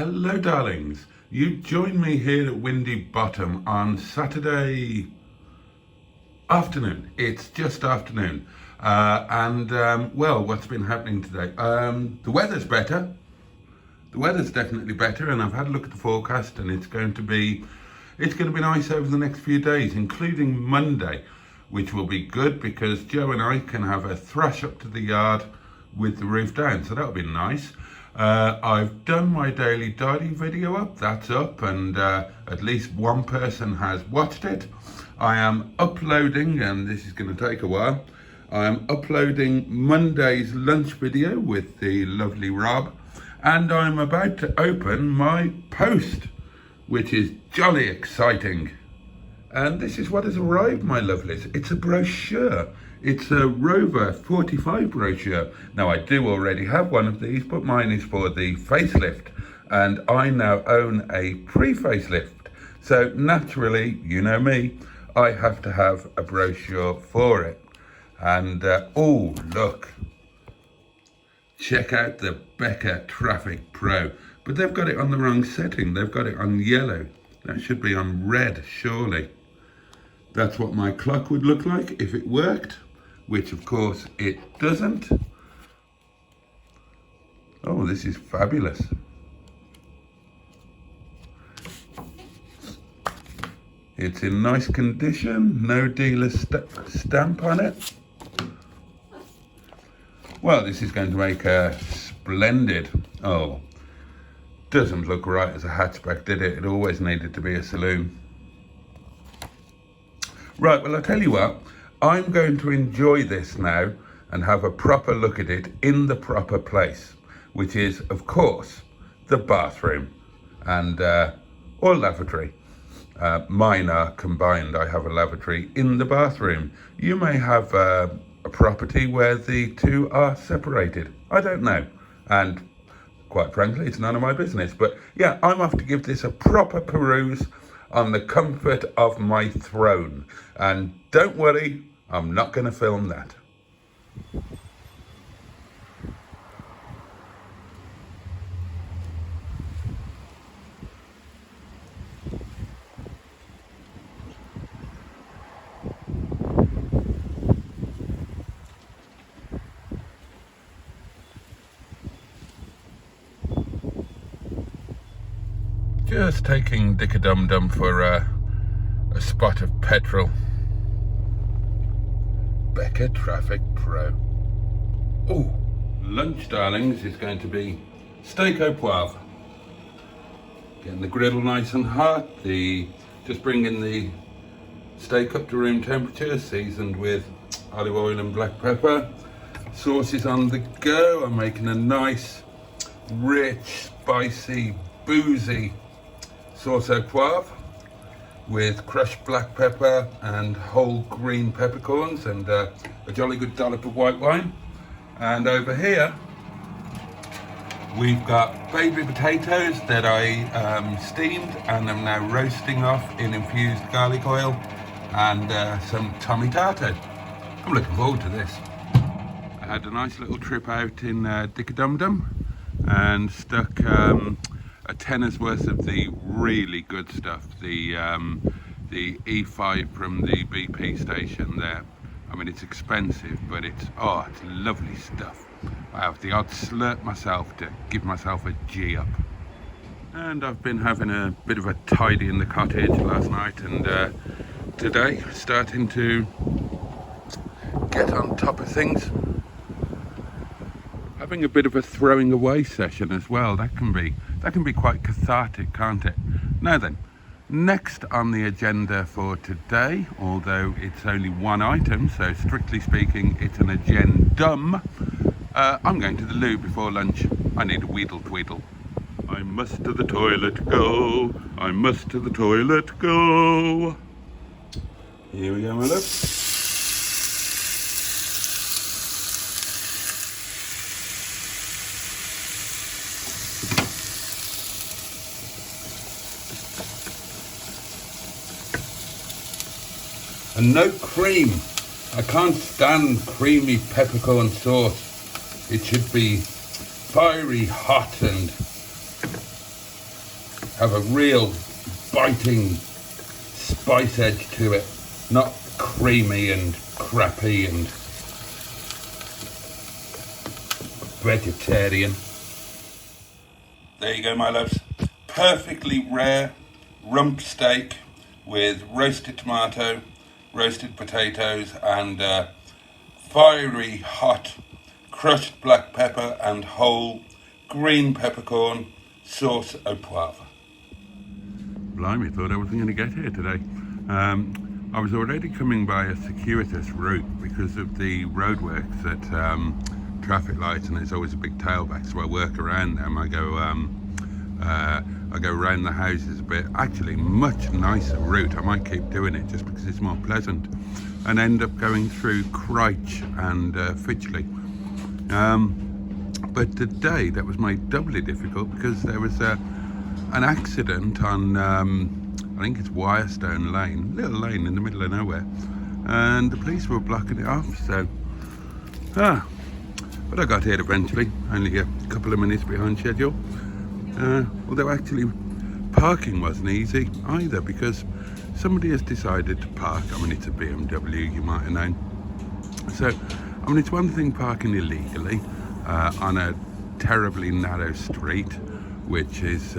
Hello darlings, you join me here at Windy Bottom on Saturday afternoon. It's just afternoon well, what's been happening today? The weather's better. The weather's definitely better, and I've had a look at the forecast, and it's going to be nice over the next few days, including Monday, which will be good because Joe and I can have a thrash up to the yard with the roof down, so that'll be nice. I've done my daily diary video up, that's up, and at least one person has watched it. I am uploading, and this is going to take a while, I am uploading Monday's lunch video with the lovely Rob, and I'm about to open my post, which is jolly exciting. And this is what has arrived, my lovelies. It's a brochure. It's a Rover 45 brochure. Now, I do already have one of these, but mine is for the facelift, and I now own a pre-facelift. So naturally, you know me, I have to have a brochure for it. And oh, look. Check out the Becker Traffic Pro. But they've got it on the wrong setting. They've got it on yellow. That should be on red, surely. That's what my clock would look like if it worked, which of course it doesn't. Oh, this is fabulous. It's in nice condition, no dealer stamp on it. Well, this is going to make a splendid, oh, doesn't look right as a hatchback, did it? It always needed to be a saloon. Right, well, I'll tell you what, I'm going to enjoy this now and have a proper look at it in the proper place, which is, of course, the bathroom and or lavatory. Mine are combined. I have a lavatory in the bathroom. You may have a property where the two are separated. I don't know. And quite frankly, it's none of my business. But yeah, I'm off to give this a proper peruse on the comfort of my throne. And don't worry, I'm not going to film that. Just taking Dick-a-Dum-Dum for a spot of petrol. Becker Traffic Pro. Oh, lunch, darlings, is going to be steak au poivre. Getting the griddle nice and hot. Just bringing the steak up to room temperature, seasoned with olive oil and black pepper. Sauce is on the go. I'm making a nice, rich, spicy, boozy sauce au poivre with crushed black pepper and whole green peppercorns and a jolly good dollop of white wine. And over here we've got baby potatoes that I steamed and I'm now roasting off in infused garlic oil, and some tomato. I'm looking forward to this. I had a nice little trip out in Dick-a-Dum-Dum and stuck a tenner's worth of the really good stuff, the E5 from the BP station there. I mean, it's expensive, but it's lovely stuff. I have the odd slurp myself to give myself a G up. And I've been having a bit of a tidy in the cottage last night, and today starting to get on top of things. Having a bit of a throwing away session as well. That can be quite cathartic, can't it? Now then, next on the agenda for today, although it's only one item, so strictly speaking it's an agendum, I'm going to the loo before lunch. I need a wheedle tweedle. I must to the toilet go, I must to the toilet go. Here we go, my love. And no cream. I can't stand creamy peppercorn sauce. It should be fiery hot and have a real biting spice edge to it, not creamy and crappy and vegetarian. There you go, my loves. Perfectly rare rump steak with roasted tomato, roasted potatoes, and fiery hot crushed black pepper and whole green peppercorn sauce au poivre. Blimey, thought I wasn't going to get here today. I was already coming by a circuitous route because of the roadworks at traffic lights, and there's always a big tailback, so I work around them. I go around the houses a bit. Actually, much nicer route. I might keep doing it just because it's more pleasant, and end up going through Crouch and Finchley. But today that was made doubly difficult because there was an accident on I think it's Wirestone Lane, little lane in the middle of nowhere, and the police were blocking it off. So but I got here eventually, only a couple of minutes behind schedule. Although actually parking wasn't easy either, because somebody has decided to park. I mean, it's a BMW, you might have known. So I mean, it's one thing parking illegally on a terribly narrow street, which is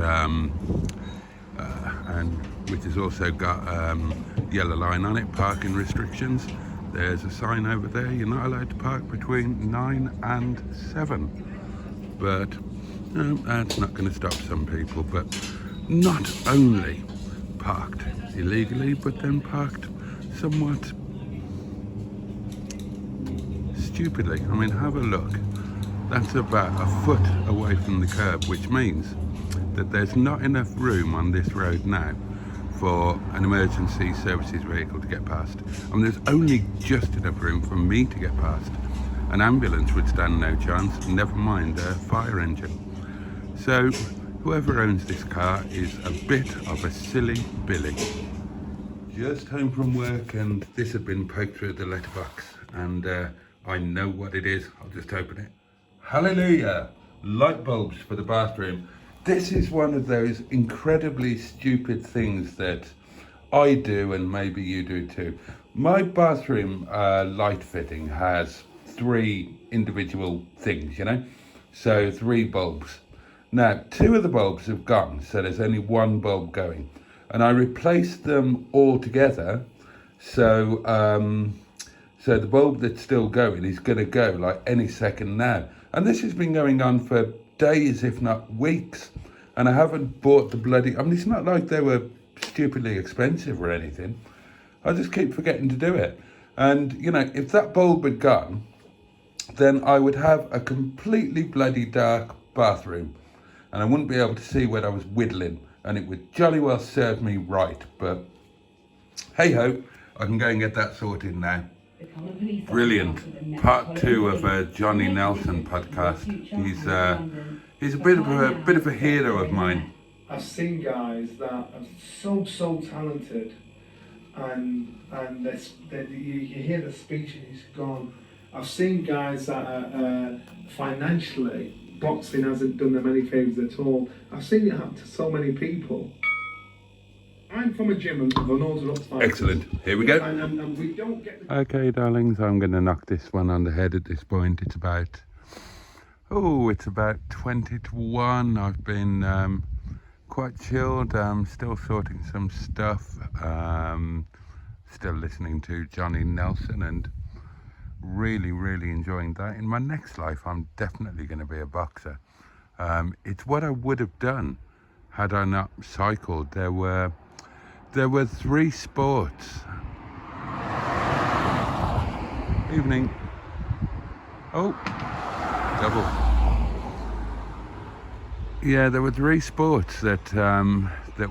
and which has also got yellow line on it, parking restrictions. There's a sign over there, you're not allowed to park between 9 and 7. But that's not going to stop some people. But not only parked illegally, but then parked somewhat stupidly. I mean, have a look. That's about a foot away from the curb, which means that there's not enough room on this road now for an emergency services vehicle to get past. I mean, there's only just enough room for me to get past. An ambulance would stand no chance, never mind a fire engine. So whoever owns this car is a bit of a silly Billy. Just home from work, and this had been poked through the letterbox, and I know what it is. I'll just open it. Hallelujah! Light bulbs for the bathroom. This is one of those incredibly stupid things that I do, and maybe you do too. My bathroom light fitting has 3 individual things, you know, so 3 bulbs. Now 2 of the bulbs have gone, so there's only 1 bulb going, and I replaced them all together. So so the bulb that's still going is going to go like any second now, and this has been going on for days, if not weeks, and I haven't bought the bloody, I mean, it's not like they were stupidly expensive or anything. I just keep forgetting to do it. And you know, if that bulb had gone, then I would have a completely bloody dark bathroom, and I wouldn't be able to see where I was whittling, and it would jolly well serve me right. But hey ho, I can go and get that sorted now. Brilliant. Part 2 of a Johnny Nelson podcast. He's a bit of a hero of mine. I've seen guys that are so talented, and you hear the speech and he's gone. I've seen guys that are financially, boxing hasn't done them any favours at all. I've seen it happen to so many people. I'm from a gym of unorthodox fighters. Excellent. Here we go. And we don't get the... Okay, darlings, I'm going to knock this one on the head at this point. It's about 20 to 1. I've been quite chilled. I'm still sorting some stuff. Still listening to Johnny Nelson and really enjoying that. In my next life, I'm definitely going to be a boxer. It's what I would have done had I not cycled. There were 3 sports. Evening. Oh, double. Yeah, there were 3 sports that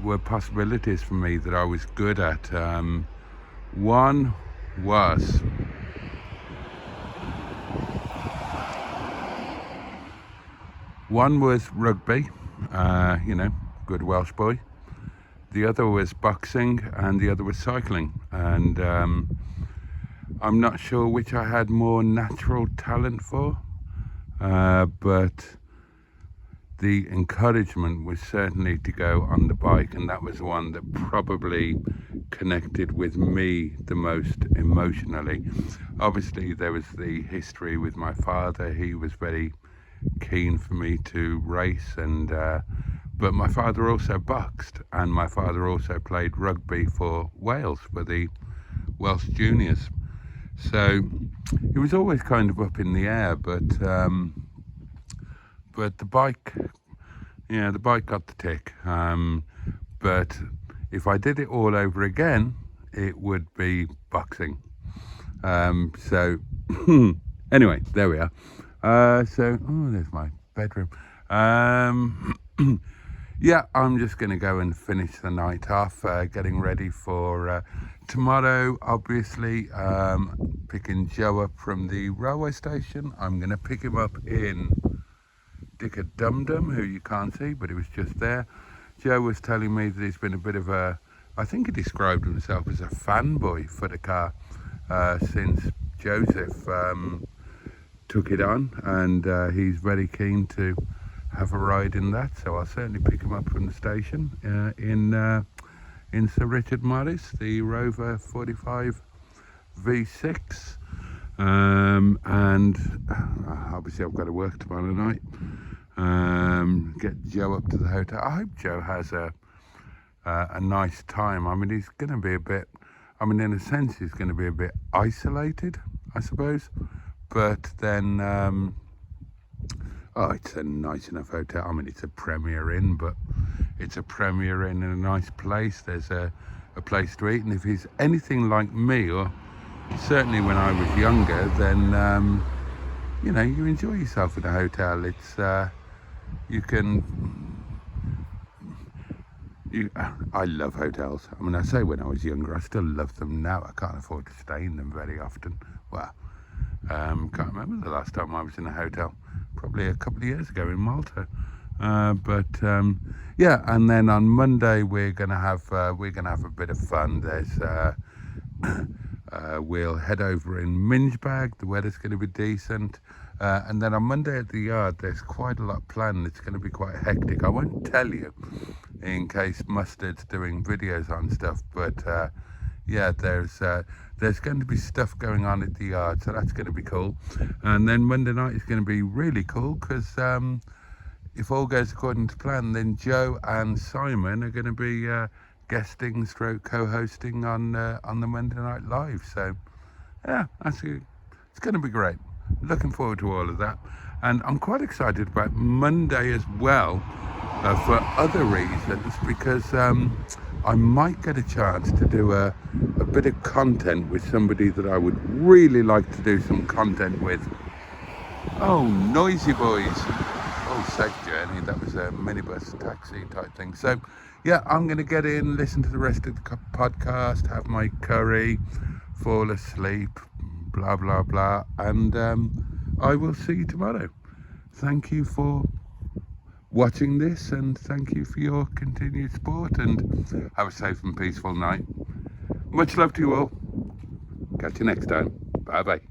were possibilities for me that I was good at. One was rugby, you know, good Welsh boy. The other was boxing, and the other was cycling. And I'm not sure which I had more natural talent for, but the encouragement was certainly to go on the bike, and that was the one that probably connected with me the most emotionally. Obviously there was the history with my father. He was very keen for me to race, and but my father also boxed, and my father also played rugby for Wales, for the Welsh juniors. So it was always kind of up in the air, but the bike, yeah, the bike got the tick. But if I did it all over again, it would be boxing. So anyway, there we are. So, oh, there's my bedroom. Yeah, I'm just going to go and finish the night off, getting ready for tomorrow. Obviously, picking Joe up from the railway station. I'm going to pick him up in Dicker Dum Dum, who you can't see, but he was just there. Joe was telling me that he's been a bit of a, I think he described himself as a fanboy for the car since Joseph took it on, and he's very keen to have a ride in that, so I'll certainly pick him up from the station in Sir Richard Morris, the Rover 45 V6, and obviously I've got to work tomorrow night. Get Joe up to the hotel. I hope Joe has a nice time. I mean, he's going to be a bit, I mean, in a sense he's going to be a bit isolated, I suppose, but then oh, it's a nice enough hotel. I mean, it's a Premier Inn, but it's a Premier Inn in a nice place. There's a place to eat, and if he's anything like me, or certainly when I was younger, then you know, you enjoy yourself in a hotel. It's you can. I love hotels. I mean, I say when I was younger, I still love them now. I can't afford to stay in them very often. Well, can't remember the last time I was in a hotel. Probably a couple of years ago in Malta. Yeah, and then on Monday we're gonna have a bit of fun. There's we'll head over in Mingebag. The weather's going to be decent, and then on Monday at the yard there's quite a lot planned. It's going to be quite hectic. I won't tell you in case Mustard's doing videos on stuff, but yeah, there's going to be stuff going on at the yard, so that's going to be cool. And then Monday night is going to be really cool, because if all goes according to plan, then Joe and Simon are going to be guesting / co-hosting on the Monday Night Live. So yeah, it's going to be great. Looking forward to all of that, and I'm quite excited about Monday as well, for other reasons, because I might get a chance to do a bit of content with somebody that I would really like to do some content with. Oh, noisy boys. Oh, safe journey. That was a minibus taxi type thing. So yeah, I'm going to get in, listen to the rest of the podcast, have my curry, fall asleep, blah, blah, blah. And I will see you tomorrow. Thank you for watching this, and thank you for your continued support, and have a safe and peaceful night. Much love to you all. Catch you next time. Bye bye.